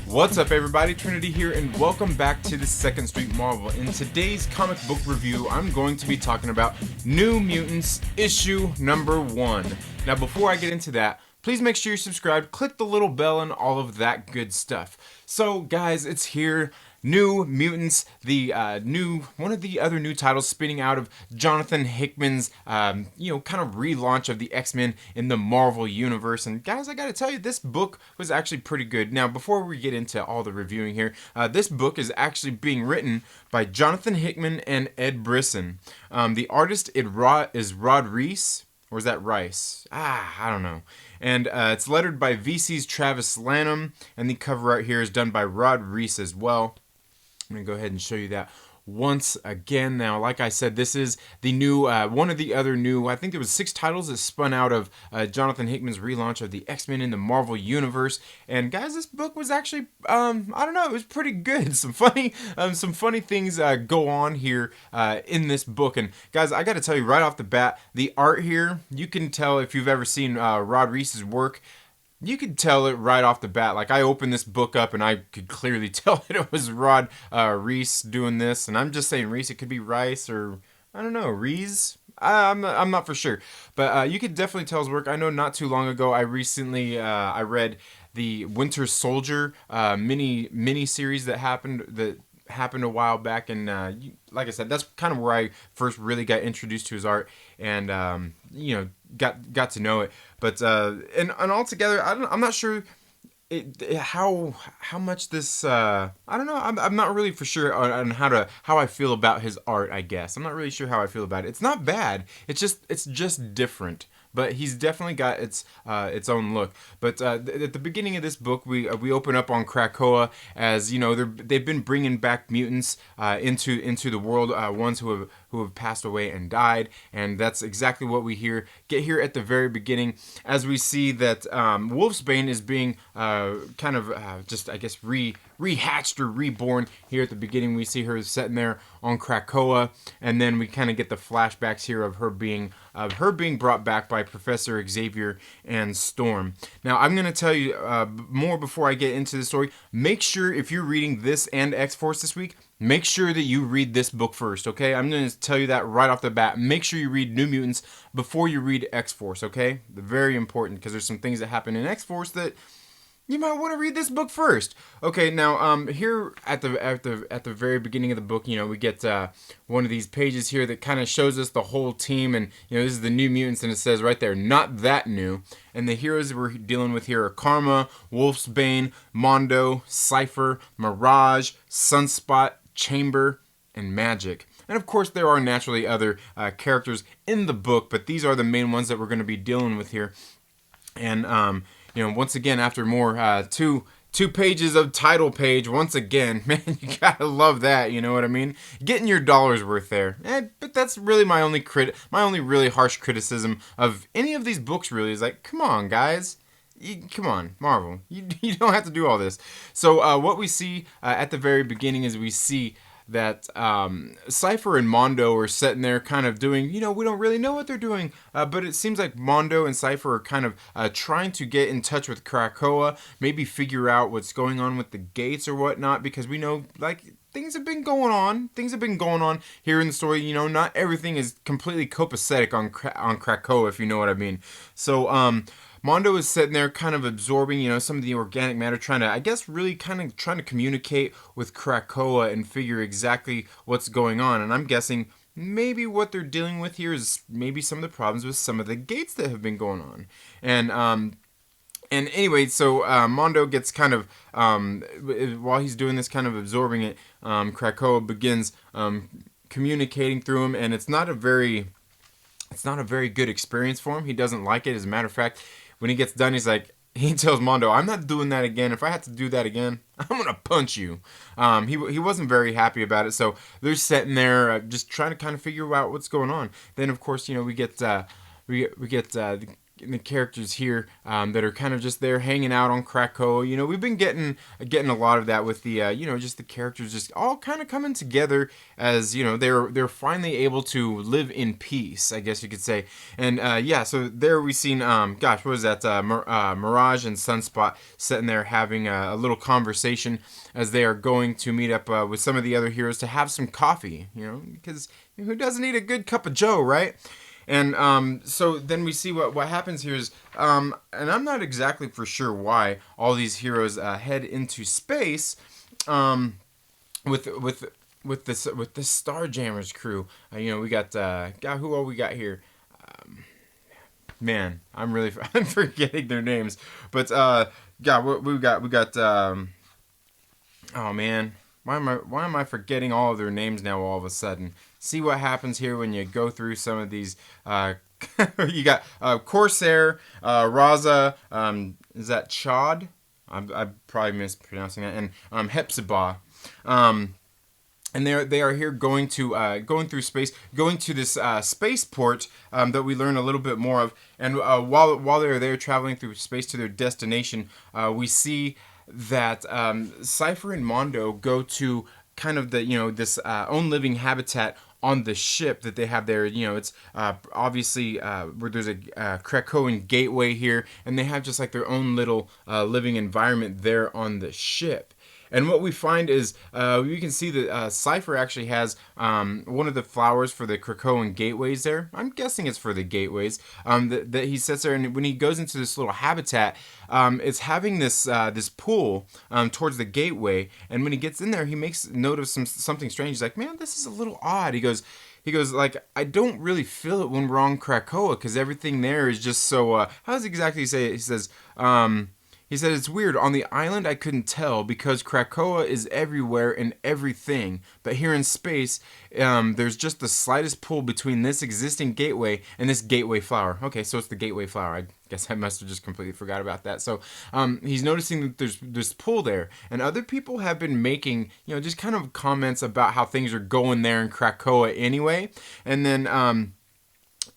What's up, everybody? Trinity here, and welcome back to the Second Street Marvel. In today's comic book review, I'm going to be talking about New Mutants issue number 1. Now, before I get into that, please make sure you're subscribed, click the little bell, and all of that good stuff. So, guys, it's here. New Mutants, one of the other new titles spinning out of Jonathan Hickman's, kind of relaunch of the X-Men in the Marvel Universe. And guys, I gotta tell you, this book was actually pretty good. Now, before we get into all the reviewing here, this book is actually being written by Jonathan Hickman and Ed Brisson. The artist is Rod Reese. Or is that Rice? I don't know. And it's lettered by VC's Travis Lanham. And the cover art here is done by Rod Reese as well. I'm going to go ahead and show you that once again. Now, like I said, this is the new, one of the other new, I think there was 6 titles that spun out of Jonathan Hickman's relaunch of the X-Men in the Marvel Universe. And guys, this book was actually, I don't know, it was pretty good. Some funny things go on here in this book. And guys, I got to tell you right off the bat, the art here, you can tell if you've ever seen Rod Reese's work. You could tell it right off the bat. Like, I opened this book up and I could clearly tell that it was Rod Reese doing this. And I'm just saying Reese. It could be Rice or, I don't know, Reese. I'm not for sure. But you could definitely tell his work. I know not too long ago I recently I read the Winter Soldier mini series that happened a while back, and like I said, that's kind of where I first really got introduced to his art, and got to know it. But and altogether, I'm not sure how much this I don't know. I'm not really for sure on how I feel about his art. I guess I'm not really sure how I feel about it. It's not bad. It's just different. But he's definitely got its own look. But at the beginning of this book, we open up on Krakoa, as you know they've been bringing back mutants into the world, ones who have passed away and died, and that's exactly what we get here at the very beginning, as we see that Wolfsbane is being just I guess rehatched or reborn. Here at the beginning, we see her sitting there on Krakoa, and then we kind of get the flashbacks here of her being brought back by Professor Xavier and Storm. Now, I'm going to tell you more before I get into the story. Make sure, if you're reading this and X-Force this week, make sure that you read this book first, okay? I'm going to tell you that right off the bat. Make sure you read New Mutants before you read X-Force, okay? Very important, because there's some things that happen in X-Force that you might want to read this book first. Okay, now here at the very beginning of the book, we get one of these pages here that kind of shows us the whole team, and this is the New Mutants, and it says right there, not that new. And the heroes we're dealing with here are Karma, Wolfsbane, Mondo, Cypher, Mirage, Sunspot, Chamber, and Magic. And of course, there are naturally other characters in the book, but these are the main ones that we're going to be dealing with here. And once again, after more two pages of title page, once again, man, you gotta love that. You know what I mean? Getting your dollar's worth there. But that's really my only really harsh criticism of any of these books. Really, is like, come on, guys. Come on, Marvel. You don't have to do all this. So what we see at the very beginning is we see that Cypher and Mondo are sitting there kind of doing, we don't really know what they're doing, but it seems like Mondo and Cypher are kind of trying to get in touch with Krakoa, maybe figure out what's going on with the gates or whatnot, because we know, like, things have been going on here in the story. Not everything is completely copacetic on Krakoa, if you know what I mean. So Mondo is sitting there kind of absorbing, some of the organic matter, trying to communicate with Krakoa and figure exactly what's going on. And I'm guessing maybe what they're dealing with here is maybe some of the problems with some of the gates that have been going on. And anyway, so Mondo gets kind of, while he's doing this, kind of absorbing it, Krakoa begins communicating through him, and it's not a very good experience for him. He doesn't like it. As a matter of fact, when he gets done, he tells Mondo, "I'm not doing that again. If I have to do that again, I'm gonna punch you." He wasn't very happy about it. So they're sitting there just trying to kind of figure out what's going on. Then, of course, we get the characters here that are kind of just there hanging out on Krakoa. You know, we've been getting a lot of that with the you know, just the characters just all kind of coming together as, you know, they're finally able to live in peace, I guess you could say. And yeah, so there we seen gosh, what was that? Mirage and Sunspot sitting there having a little conversation as they are going to meet up with some of the other heroes to have some coffee. You know, because who doesn't need a good cup of Joe, right? And so then we see what happens here is, and I'm not exactly for sure why all these heroes head into space with this Starjammers crew. You know, we got who all we got here. Man, I'm forgetting their names, but God, we got. Oh man, why am I forgetting all of their names now all of a sudden? See what happens here when you go through some of these. You got Corsair, Raza, is that Chad? I'm probably mispronouncing that, and Hepzibah. And they are here going through space, going to this spaceport that we learn a little bit more of. And while they're there traveling through space to their destination, we see that Cypher and Mondo go to kind of the, you know, this own living habitat on the ship that they have there. You know, it's obviously where there's a Krakoan gateway here, and they have just like their own little living environment there on the ship. And what we find is, you can see that Cypher actually has one of the flowers for the Krakoan gateways there. I'm guessing it's for the gateways. That he sits there, and when he goes into this little habitat, it's having this pool towards the gateway. And when he gets in there, he makes note of something strange. He's like, man, this is a little odd. He goes, like, I don't really feel it when we're on Krakoa, because everything there is just so, how does he exactly say it? He says, he said, it's weird. On the island, I couldn't tell because Krakoa is everywhere and everything. But here in space, there's just the slightest pull between this existing gateway and this gateway flower. Okay, so it's the gateway flower. I guess I must have just completely forgot about that. So he's noticing that there's this pull there. And other people have been making, you know, just kind of comments about how things are going there in Krakoa anyway. And then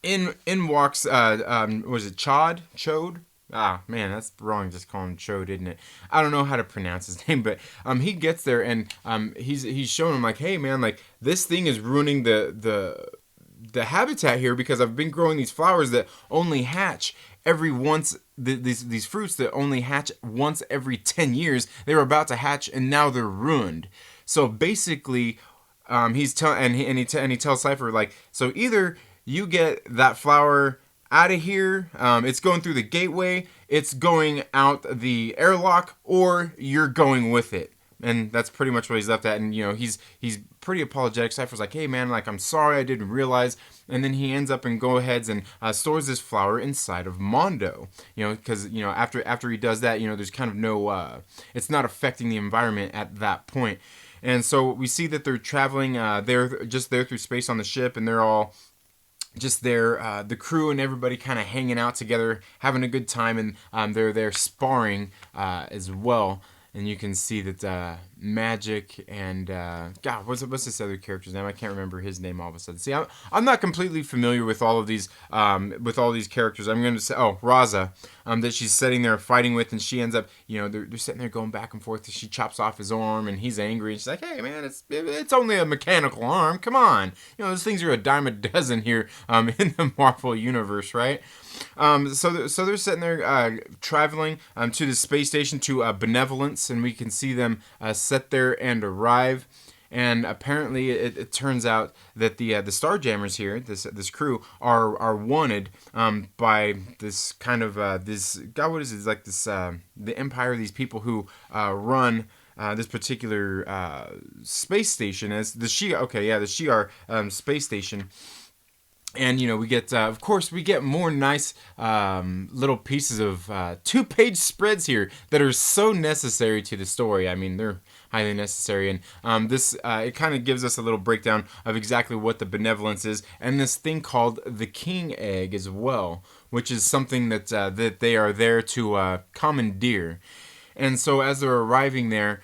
in walks, was it Chode? Ah, man, that's wrong. Just call him Chode, isn't it? I don't know how to pronounce his name, but he gets there and he's showing him like, hey, man, like this thing is ruining the habitat here because I've been growing these flowers that only hatch every once. These fruits that only hatch once every 10 years. They were about to hatch and now they're ruined. So basically, he tells Cypher like, so either you get that flower out of here, it's going through the gateway, it's going out the airlock, or you're going with it. And that's pretty much what he's left at. And you know, he's pretty apologetic. Cypher's like, hey man, like I'm sorry, I didn't realize. And then he ends up and go ahead and stores this flower inside of Mondo. You know, because you know after he does that, you know, there's kind of no it's not affecting the environment at that point. And so we see that they're traveling they're just there through space on the ship, and they're all just there, the crew and everybody kind of hanging out together, having a good time, and they're there sparring as well. And you can see that Magic and God, what's this other character's name? I can't remember his name all of a sudden. See, I'm not completely familiar with all of these characters. I'm going to say, Raza, that she's sitting there fighting with, and she ends up, you know, they're sitting there going back and forth. She chops off his arm, and he's angry. And she's like, hey man, it's only a mechanical arm. Come on, you know, those things are a dime a dozen here in the Marvel universe, right? So they're sitting there traveling to the space station to Benevolence, and we can see them sit there and arrive. And apparently, it turns out that the Starjammers here, this crew, are wanted by this kind of this God. What is it? It's like this the Empire. These people who run this particular space station as the Shi'ar. Okay, yeah, the Shi'ar space station. And, you know, we get, of course, we get more nice little pieces of 2-page spreads here that are so necessary to the story. I mean, they're highly necessary. And this, it kind of gives us a little breakdown of exactly what the Benevolence is. And this thing called the King Egg as well, which is something that, that they are there to commandeer. And so as they're arriving there,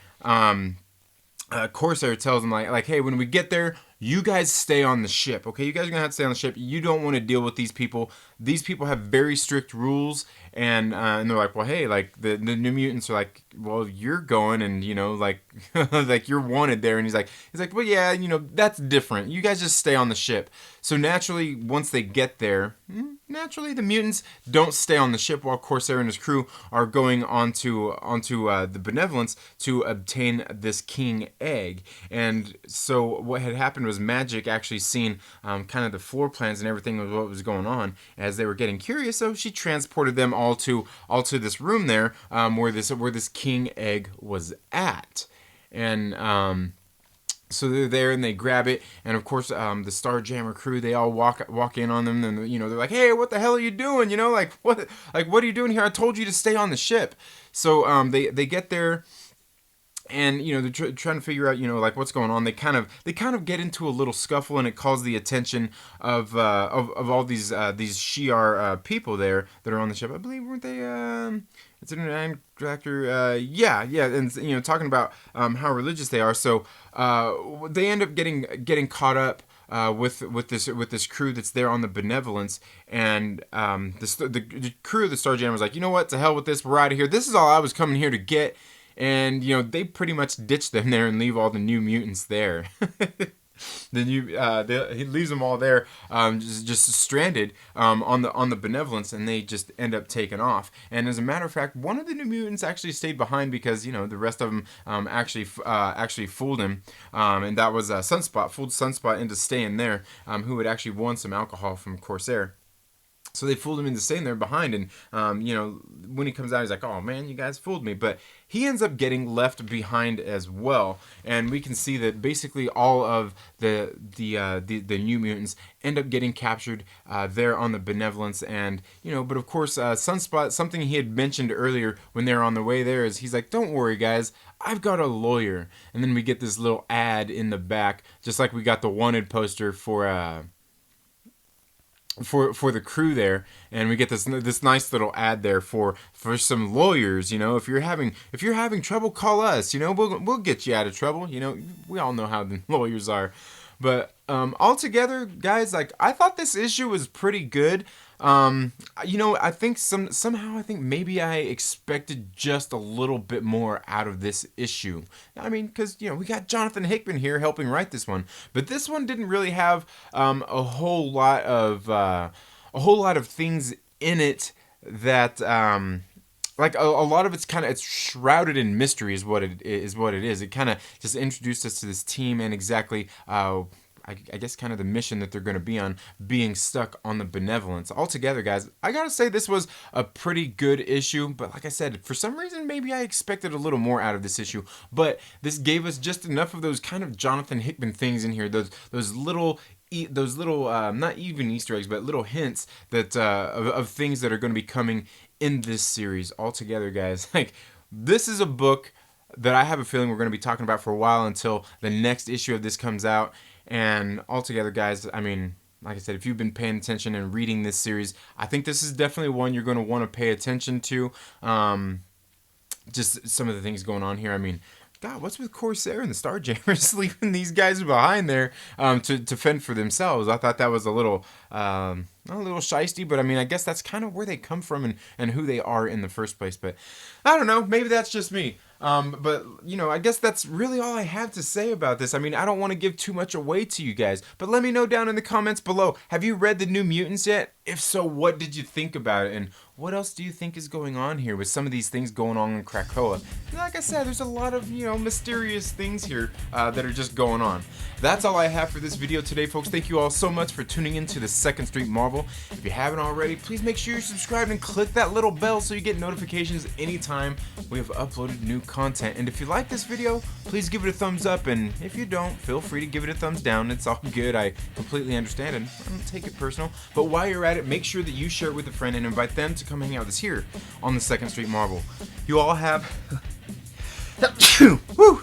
Corsair tells them, like, hey, when we get there, you guys stay on the ship, okay? You guys are going to have to stay on the ship. You don't want to deal with these people. these people have very strict rules, and they're like, well, hey, like the New Mutants are like, well, you're going, and like like you're wanted there, and he's like, well, yeah, that's different. You guys just stay on the ship. So naturally, once they get there, naturally the mutants don't stay on the ship while Corsair and his crew are going onto the Benevolence to obtain this king egg. And so what had happened was Magic actually seen kind of the floor plans and everything of what was going on as they were getting curious. So she transported them all to this room there where this king egg was at. And so they're there and they grab it, and of course the Starjammer crew, they all walk in on them, and they're like, hey, what the hell are you doing? What are you doing here? I told you to stay on the ship. So they get there, and they're trying to figure out like what's going on. They kind of get into a little scuffle, and it calls the attention of all these Shi'ar people there that are on the ship. I believe, weren't they? It's an actor, yeah, and talking about how religious they are. So they end up getting caught up with this crew that's there on the Benevolence, and the crew of the Starjammer was like, you know what, to hell with this, we're out of here. This is all I was coming here to get, and they pretty much ditch them there and leave all the New Mutants there. He leaves them all there, just stranded on the Benevolence, and they just end up taking off. And as a matter of fact, one of the New Mutants actually stayed behind because the rest of them actually fooled him, and that was Sunspot. Fooled Sunspot into staying there, who had actually won some alcohol from Corsair. So they fooled him into staying there behind, and when he comes out, he's like, "Oh man, you guys fooled me." But he ends up getting left behind as well, and we can see that basically all of the New Mutants end up getting captured there on the Benevolence, and but of course, Sunspot, something he had mentioned earlier when they were on the way there, is he's like, "Don't worry, guys, I've got a lawyer." And then we get this little ad in the back, just like we got the wanted poster for the crew there, and we get this nice little ad there for some lawyers. If you're having trouble, call us. We'll get you out of trouble. We all know how the lawyers are. But altogether, guys, like, I thought this issue was pretty good. I think somehow I think maybe I expected just a little bit more out of this issue. I mean, because we got Jonathan Hickman here helping write this one, but this one didn't really have a whole lot of things in it that like a lot of it's shrouded in mystery is what it is. It kind of just introduced us to this team and exactly I guess kind of the mission that they're going to be on, being stuck on the Benevolence. Altogether, guys, I gotta say this was a pretty good issue, but like I said, for some reason maybe I expected a little more out of this issue, but this gave us just enough of those kind of Jonathan Hickman things in here, those little not even Easter eggs, but little hints that of things that are going to be coming in this series. Altogether, guys, like, this is a book that I have a feeling we're going to be talking about for a while until the next issue of this comes out. And altogether, guys, I mean, like I said, if you've been paying attention and reading this series, I think this is definitely one you're going to want to pay attention to. Just some of the things going on here. I mean, God, what's with Corsair and the Starjammers leaving these guys behind there to fend for themselves? I thought that was a little shiesty, but I mean, I guess that's kind of where they come from and who they are in the first place. But I don't know, maybe that's just me. But I guess that's really all I have to say about this. I mean, I don't want to give too much away to you guys, but let me know down in the comments below. Have you read the New Mutants yet? If so, what did you think about it? And what else do you think is going on here with some of these things going on in Krakoa? Like I said, there's a lot of, mysterious things here that are just going on. That's all I have for this video today, folks. Thank you all so much for tuning in to the Second Street Marvel. If you haven't already, please make sure you're subscribed and click that little bell so you get notifications anytime we have uploaded new content. And if you like this video, please give it a thumbs up, and if you don't, feel free to give it a thumbs down. It's all good. I completely understand, and I don't take it personal. But while you're at it, make sure that you share it with a friend and invite them to come hang out with us here on the Second Street Marvel. You all have Woo!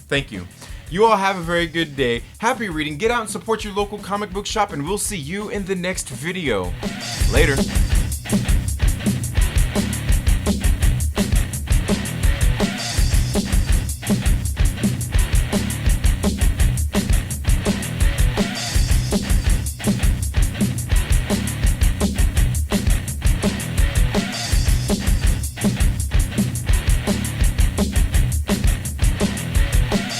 Thank you. You all have a very good day. Happy reading. Get out and support your local comic book shop, and we'll see you in the next video. Later.